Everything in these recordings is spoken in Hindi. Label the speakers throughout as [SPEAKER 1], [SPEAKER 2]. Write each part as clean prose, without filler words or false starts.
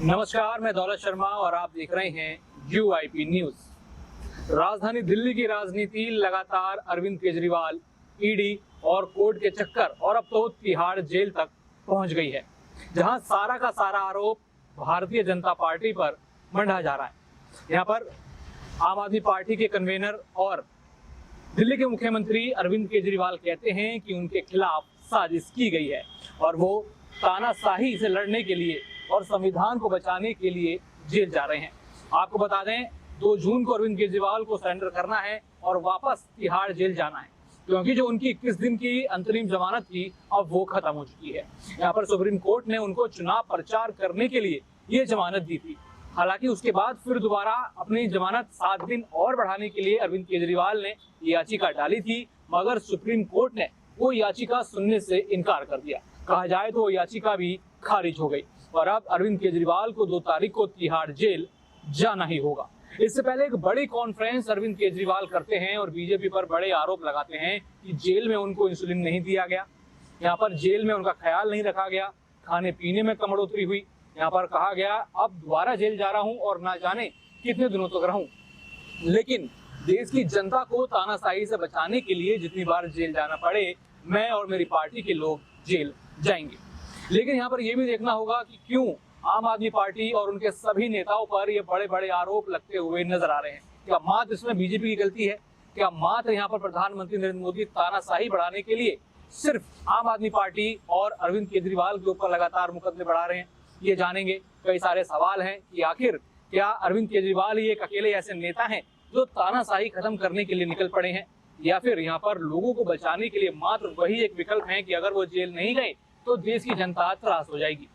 [SPEAKER 1] नमस्कार, मैं दौलत शर्मा और आप देख रहे हैं UIP न्यूज। राजधानी दिल्ली की राजनीति लगातार अरविंद केजरीवाल, ईडी और कोर्ट के चक्कर और अब तो तिहाड़ जेल तक पहुंच गई है, जहां सारा का सारा आरोप भारतीय जनता पार्टी पर मंडा जा रहा है। यहां पर आम आदमी पार्टी के कन्वेनर और दिल्ली के मुख्यमंत्री अरविंद केजरीवाल कहते हैं कि उनके खिलाफ साजिश की गई है और वो तानाशाही से लड़ने के लिए और संविधान को बचाने के लिए जेल जा रहे हैं। आपको बता दें, 2 जून को अरविंद केजरीवाल को सरेंडर करना है और वापस तिहाड़ जेल जाना है, क्योंकि जो उनकी 21 दिन की अंतरिम जमानत थी अब वो खत्म हो चुकी है। यहाँ पर सुप्रीम कोर्ट ने उनको चुनाव प्रचार करने के लिए ये जमानत दी थी। हालांकि उसके बाद फिर दोबारा अपनी जमानत 7 दिन और बढ़ाने के लिए अरविंद केजरीवाल ने याचिका डाली थी, मगर सुप्रीम कोर्ट ने वो याचिका सुनने से इनकार कर दिया। कहा जाए तो वो याचिका भी खारिज हो गई और अब अरविंद केजरीवाल को 2 तारीख को तिहाड़ जेल जाना ही होगा। इससे पहले एक बड़ी कॉन्फ्रेंस अरविंद केजरीवाल करते हैं और बीजेपी पर बड़े आरोप लगाते हैं कि जेल में उनको इंसुलिन नहीं दिया गया, यहाँ पर जेल में उनका ख्याल नहीं रखा गया, खाने पीने में कम बढ़ोतरी हुई। यहाँ पर कहा गया अब दोबारा जेल जा रहा हूँ और ना जाने कितने दिनों तक रहूं। लेकिन देश की जनता को तानाशाही से बचाने के लिए जितनी बार जेल जाना पड़े, मैं और मेरी पार्टी के लोग जेल जाएंगे। लेकिन यहाँ पर यह भी देखना होगा कि क्यों आम आदमी पार्टी और उनके सभी नेताओं पर ये बड़े बड़े आरोप लगते हुए नजर आ रहे हैं। क्या मात्र इसमें बीजेपी की गलती है? क्या मात्र यहाँ पर प्रधानमंत्री नरेंद्र मोदी तानाशाही बढ़ाने के लिए सिर्फ आम आदमी पार्टी और अरविंद केजरीवाल के ऊपर लगातार मुकदमे बढ़ा रहे हैं? ये जानेंगे। कई सारे सवाल हैं कि आखिर क्या अरविंद केजरीवाल ही एक अकेले ऐसे नेता हैं जो तानाशाही खत्म करने के लिए निकल पड़े हैं, या फिर यहाँ पर लोगों को बचाने के लिए मात्र वही एक विकल्प है कि अगर वो जेल नहीं गए तो देश की जनता त्रास हो जाएगी।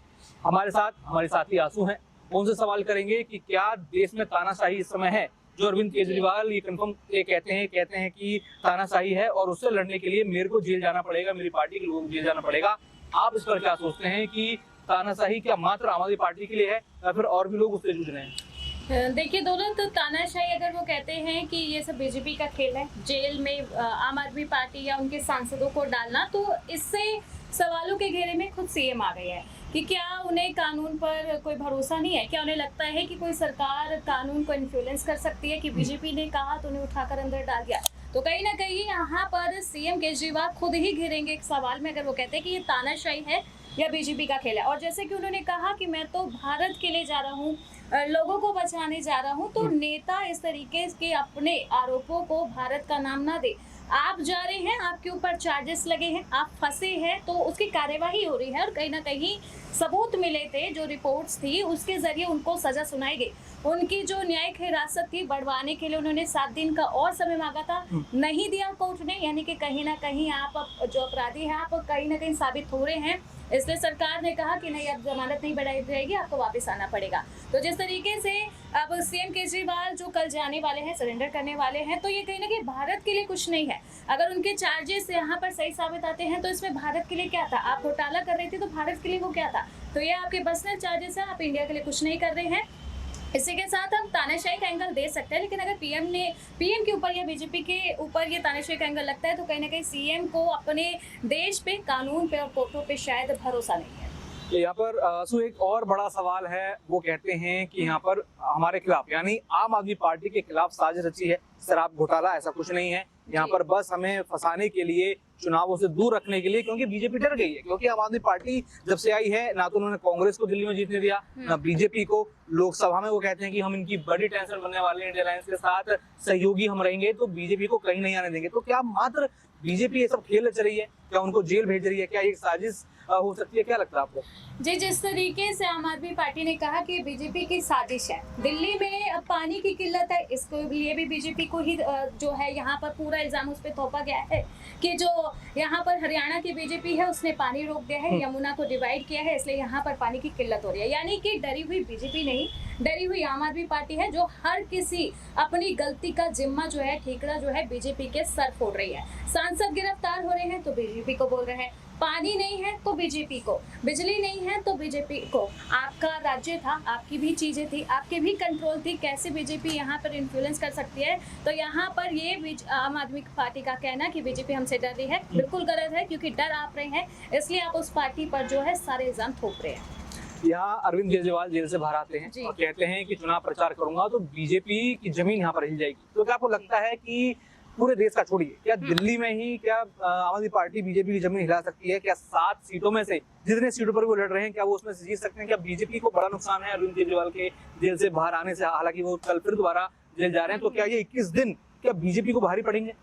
[SPEAKER 1] हमारे साथ हमारे साथी आंसू हैं, उनसे सवाल करेंगे कि क्या देश में तानाशाही इस समय है जो अरविंद केजरीवाल ये कंफर्म कहते हैं कि तानाशाही है और उससे लड़ने के लिए मेरे को जेल जाना पड़ेगा, मेरी पार्टी के लोगों को जेल जाना पड़ेगा। आप इस पर क्या सोचते हैं कि तानाशाही क्या मात्र आम आदमी पार्टी के लिए है या फिर और भी लोग उससे जूझ रहे हैं?
[SPEAKER 2] देखिए दौलत, तो तानाशाही अगर वो कहते हैं कि ये सब बीजेपी का खेल है, जेल में आम आदमी पार्टी या उनके सांसदों को डालना, तो इससे सवालों के घेरे में खुद सीएम आ गए हैं कि क्या उन्हें कानून पर कोई भरोसा नहीं है? क्या उन्हें लगता है कि कोई सरकार कानून को इन्फ्लुएंस कर सकती है कि बीजेपी ने कहा तो उन्हें उठाकर अंदर डाल दिया? तो कहीं ना कहीं यहाँ पर सीएम केजरीवाल खुद ही घिरेंगे एक सवाल में, अगर वो कहते हैं कि ये तानाशाही है या बीजेपी का खेल है। और जैसे कि उन्होंने कहा कि मैं तो भारत के लिए जा रहा हूँ, लोगों को बचाने जा रहा हूँ, तो नेता इस तरीके के अपने आरोपों को भारत का नाम ना दे। आप जा रहे हैं, आपके ऊपर चार्जेस लगे हैं, आप फंसे हैं, तो उसकी कार्यवाही हो रही है और कहीं ना कहीं सबूत मिले थे, जो रिपोर्ट्स थी उसके जरिए उनको सजा सुनाई गई। उनकी जो न्यायिक हिरासत थी बढ़वाने के लिए उन्होंने 7 दिन का और समय मांगा था, नहीं दिया कोर्ट ने। यानी कि कहीं ना कहीं आप जो अपराधी हैं आप कहीं ना कहीं साबित हो रहे हैं, इसलिए सरकार ने कहा कि नहीं, अब जमानत नहीं बढ़ाई जाएगी, आपको वापस आना पड़ेगा। तो जिस तरीके से अब सीएम केजरीवाल जो कल जाने वाले हैं, सरेंडर करने वाले हैं, तो ये कहीं ना कहीं भारत के लिए कुछ नहीं है। अगर उनके चार्जेस यहाँ पर सही साबित आते हैं तो इसमें भारत के लिए क्या था? आप घोटाला कर रहे थे तो भारत के लिए वो क्या था? तो ये आपके पर्सनल चार्जेस हैं, आप इंडिया के लिए कुछ नहीं कर रहे हैं। इसी के साथ हम तानाशाही का एंगल दे सकते हैं, लेकिन अगर पीएम के ऊपर या बीजेपी के ऊपर ये तानाशाही का एंगल लगता है तो कहीं ना कहीं सीएम को अपने देश पे, कानून पे और कोर्टों पे शायद भरोसा नहीं है।
[SPEAKER 1] यहाँ पर आंसू एक और बड़ा सवाल है, वो कहते हैं कि यहाँ पर हमारे खिलाफ यानी आम आदमी पार्टी के खिलाफ साजिश रची है। शराब घोटाला ऐसा कुछ नहीं है, यहाँ पर बस हमें फंसाने के लिए, चुनावों से दूर रखने के लिए, क्योंकि बीजेपी डर गई है। क्योंकि आम आदमी पार्टी जब से आई है, ना तो उन्होंने कांग्रेस को दिल्ली में जीतने दिया, ना बीजेपी को। लोकसभा में वो कहते हैं कि हम इनकी बड़ी टेंशन बनने वाले हैं, इंडिया अलायंस के साथ सहयोगी हम रहेंगे, तो बीजेपी को कहीं नहीं आने देंगे। तो क्या मात्र बीजेपी ये सब खेल रच रही है? क्या उनको जेल भेज रही है? क्या ये साजिश हो सकती है? क्या लगता है आपको?
[SPEAKER 2] जी, जिस तरीके से आम आदमी पार्टी ने कहा कि बीजेपी की साजिश है, दिल्ली में पानी की किल्लत है, इसको लिए भी बीजेपी को ही जो है यहाँ पर पूरा इल्जाम उस पर थोपा गया है कि जो यहाँ पर हरियाणा की बीजेपी है उसने पानी रोक दिया है, यमुना को डिवाइड किया है, इसलिए यहाँ पर पानी की किल्लत हो रही है। यानी कि डरी हुई बीजेपी नहीं, डरी हुई आम आदमी पार्टी है, जो हर किसी अपनी गलती का जिम्मा जो है, ठीकरा जो है बीजेपी के सर फोड़ रही है। सांसद गिरफ्तार हो रहे हैं तो बीजेपी को बोल रहे हैं, पानी नहीं है तो बीजेपी को, बिजली नहीं है तो बीजेपी को। आपका राज्य था, आपकी भी चीजें थी, आपकी भी कंट्रोल थी, कैसे बीजेपी यहाँ पर इन्फ्लुएंस कर सकती है? तो यहाँ पर ये आम आदमी पार्टी का कहना कि बीजेपी हमसे डर रही है, बिल्कुल गलत है, क्योंकि डर आप रहे हैं, इसलिए आप उस पार्टी पर जो है सारे इल्जाम थोप रहे हैं।
[SPEAKER 1] यहाँ अरविंद केजरीवाल जेल से बाहर आते हैं
[SPEAKER 2] जी।
[SPEAKER 1] और कहते हैं कि चुनाव प्रचार करूंगा तो बीजेपी की जमीन यहाँ पर हिल जाएगी। तो क्या आपको लगता है कि पूरे देश का छोड़िए, क्या दिल्ली में ही क्या आम आदमी पार्टी बीजेपी की जमीन हिला सकती है? क्या 7 सीटों में से जितने सीटों पर वो लड़ रहे हैं क्या वो उसमें से जीत सकते हैं? क्या बीजेपी को बड़ा नुकसान है अरविंद केजरीवाल के जेल से बाहर आने से? हालांकि वो कल फिर दोबारा जेल जा रहे हैं, तो क्या ये 21 दिन क्या बीजेपी को भारी पड़ेंगे?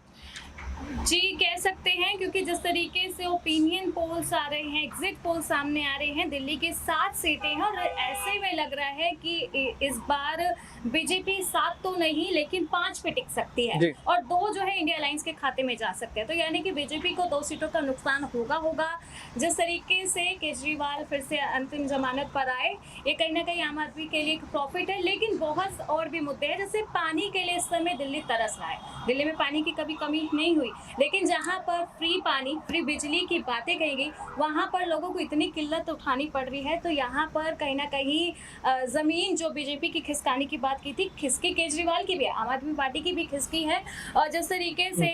[SPEAKER 2] जी, कह सकते हैं, क्योंकि जिस तरीके से ओपिनियन पोल्स आ रहे हैं, एग्जिट पोल सामने आ रहे हैं, दिल्ली की 7 सीटें हैं और ऐसे में लग रहा है कि इस बार बीजेपी 7 तो नहीं लेकिन 5 पे टिक सकती है और 2 जो है इंडिया अलायंस के खाते में जा सकते हैं। तो यानी कि बीजेपी को 2 सीटों का नुकसान होगा। जिस तरीके से केजरीवाल फिर से अंतिम जमानत पर आए, ये कहीं ना कहीं आम आदमी के लिए एक प्रॉफिट है। लेकिन बहुत और भी मुद्दे हैं, जैसे पानी के लिए इस समय दिल्ली तरस रहा है। दिल्ली में पानी की कभी कमी नहीं हुई, लेकिन जहां पर फ्री पानी, फ्री बिजली की बातें कही गई, वहां पर लोगों को इतनी किल्लत उठानी पड़ रही है। तो यहाँ पर कहीं ना कहीं जमीन जो बीजेपी की खिसकाने की बात की थी, खिसकी केजरीवाल की भी है, आम आदमी पार्टी की भी खिसकी है। और जिस तरीके से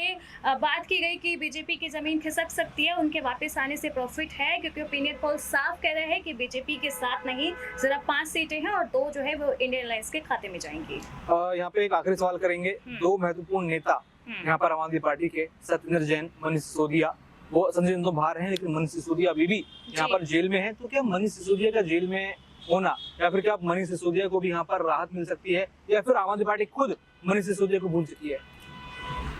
[SPEAKER 2] बात की गई कि बीजेपी की जमीन खिसक सकती है, उनके वापस आने से प्रॉफिट है, क्योंकि ओपिनियन पोल साफ कह रहे हैं कि बीजेपी के 7 नहीं, सिर्फ 5 सीटें हैं और 2 जो है वो इंडियन अलायंस के खाते में जाएंगी।
[SPEAKER 1] यहाँ पे एक आखिरी सवाल करेंगे। 2 महत्वपूर्ण नेता यहाँ पर आम आदमी पार्टी के, सत्येंद्र जैन, मनीष सिसोदिया, वो संजय तो बाहर हैं लेकिन मनीष सिसोदिया अभी भी यहाँ पर जेल में है। तो क्या मनीष सिसोदिया का जेल में होना, या फिर क्या मनीष सिसोदिया को भी यहाँ पर राहत मिल सकती है, या फिर आम आदमी पार्टी खुद मनीष सिसोदिया को भूल चुकी है?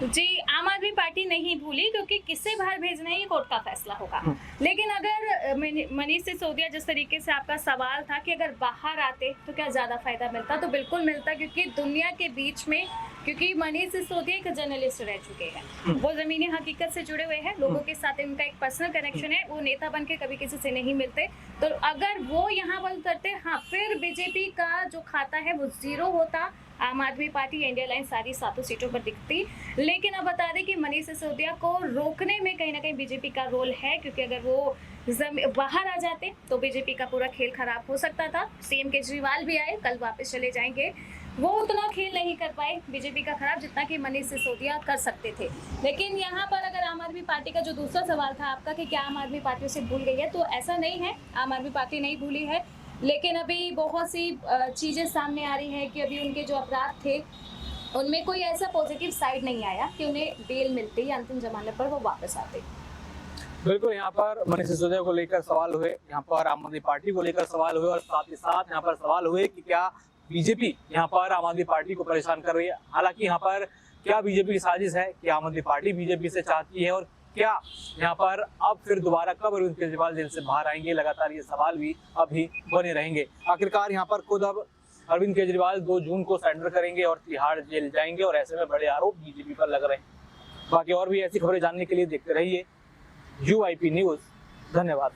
[SPEAKER 2] जी, आम आदमी पार्टी नहीं भूली, क्योंकि किसे बाहर भेजना है ये कोर्ट का फैसला होगा। लेकिन अगर मनीष सिसोदिया, जिस तरीके से आपका सवाल था कि अगर बाहर आते तो क्या ज्यादा फायदा मिलता, तो बिल्कुल मिलता, क्योंकि दुनिया के बीच में, क्योंकि मनीष सिसोदिया एक जर्नलिस्ट रह चुके हैं, वो जमीनी हकीकत से जुड़े हुए हैं, लोगों के साथ उनका एक पर्सनल कनेक्शन है, वो नेता बन के कभी किसी से नहीं मिलते। तो अगर वो यहाँ पर उतरते, हाँ, फिर बीजेपी का जो खाता है वो 0 होता, आम आदमी पार्टी, इंडिया अलायंस सारी 7 सीटों पर दिखती। लेकिन अब बता दें कि मनीष सिसोदिया को रोकने में कहीं ना कहीं बीजेपी का रोल है, क्योंकि अगर वो बाहर आ जाते तो बीजेपी का पूरा खेल खराब हो सकता था। सीएम केजरीवाल भी आए, कल वापस चले जाएंगे, वो उतना खेल नहीं कर पाए बीजेपी का खराब जितना कि मनीष सिसोदिया कर सकते थे। लेकिन यहाँ पर अगर आम आदमी पार्टी का जो दूसरा सवाल था आपका कि क्या आम आदमी पार्टी उसे भूल गई है, तो ऐसा नहीं है, आम आदमी पार्टी नहीं भूली है। लेकिन अभी बहुत सी चीज़ें सामने आ रही हैं कि अभी उनके जो अपराध थे उनमें कोई ऐसा पॉजिटिव साइड नहीं आया कि उन्हें बेल मिलती या अंतिम जमानत पर वो वापस आते।
[SPEAKER 1] बिल्कुल, यहाँ पर मनीष सिसोदिया को लेकर सवाल हुए, यहाँ पर आम आदमी पार्टी को लेकर सवाल हुए, और साथ ही साथ यहाँ पर सवाल हुए कि क्या बीजेपी यहाँ पर आम आदमी पार्टी को परेशान कर रही है। हालांकि यहाँ पर क्या बीजेपी की साजिश है कि आम आदमी पार्टी बीजेपी से चाहती है, और क्या यहाँ पर अब फिर दोबारा कब अरविंद केजरीवाल जेल से बाहर आएंगे, लगातार ये सवाल भी अभी बने रहेंगे। आखिरकार यहाँ पर खुद अब अरविंद केजरीवाल 2 जून को सरेंडर करेंगे और तिहाड़ जेल जाएंगे, और ऐसे में बड़े आरोप बीजेपी पर लग रहे हैं। बाकी और भी ऐसी खबरें जानने के लिए देखते रहिए UIP न्यूज। धन्यवाद।